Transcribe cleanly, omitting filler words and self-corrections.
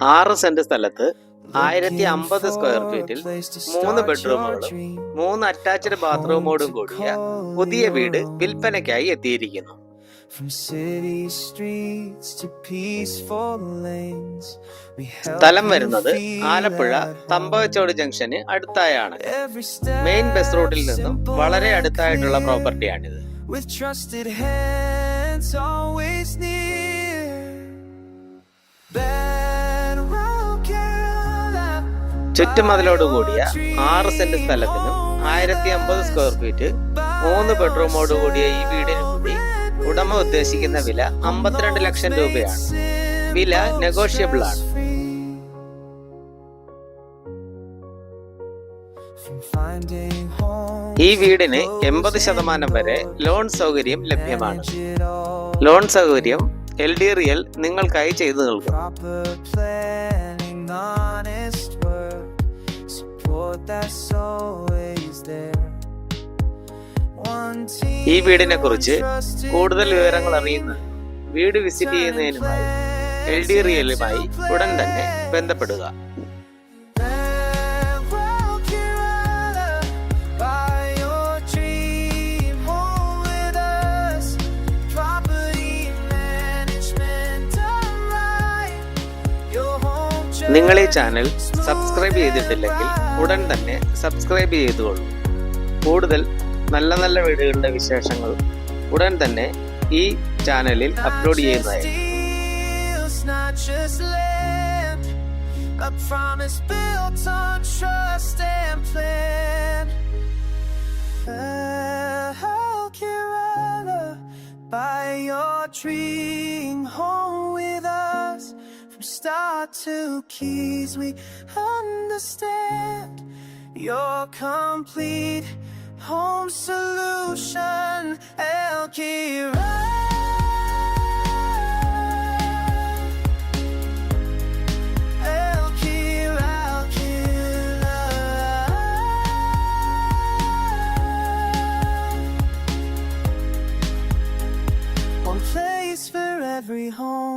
6 saint സ്ഥലത്ത് 1050 square ഫീറ്റിൽ 3 ബെഡ്റൂമുകളും 3 attached ബാത്റൂമോടും കൂടിയ പുതിയ വീട് വിൽപ്പനയ്ക്കായി എത്തിയിരിക്കുന്നു. സ്ഥലം വരുന്നത് ആലപ്പുഴ തമ്പവച്ചോട് ജംഗ്ഷന് അടുത്തായാണ്. മെയിൻ ബസ് റൂട്ടിൽ നിന്നും വളരെ അടുത്തായിട്ടുള്ള പ്രോപ്പർട്ടിയാണിത്. ചുറ്റുമതിലോടുകൂടിയ 6 സെന്റ് സ്ഥലത്തിനും 1050 സ്ക്വയർ ഫീറ്റ് 3 ബെഡ്റൂമോട് കൂടിയ ഈ വീടിന് കൂടി ഉടമ ഉദ്ദേശിക്കുന്ന വില 52 ലക്ഷം രൂപയാണ്. വില നെഗോഷ്യബിൾ ആണ്. ഈ വീടിന് 80% വരെ ലോൺ സൗകര്യം ലഭ്യമാണ്. ലോൺ സൗകര്യം LD റിയൽ നിങ്ങൾക്കായി ചെയ്തു നൽകും. ഈ വീടിനെ കുറിച്ച് കൂടുതൽ വിവരങ്ങൾ അറിയുന്നത് വീട് വിസിറ്റ് ചെയ്യുന്നതിനുമായി LD റിയലുമായി ഉടൻ തന്നെ ബന്ധപ്പെടുക. നിങ്ങൾ ഈ ചാനൽ സബ്സ്ക്രൈബ് ചെയ്തിട്ടില്ലെങ്കിൽ ഉടൻ തന്നെ സബ്സ്ക്രൈബ് ചെയ്തുകൊള്ളൂ. കൂടുതൽ നല്ല നല്ല വീഡിയോകളുടെ വിശേഷങ്ങൾ ഉടൻ തന്നെ ഈ ചാനലിൽ അപ്ലോഡ് ചെയ്യുന്നതായിരിക്കും. Start to keys, we understand your complete home solution. Elkira. One place for every home.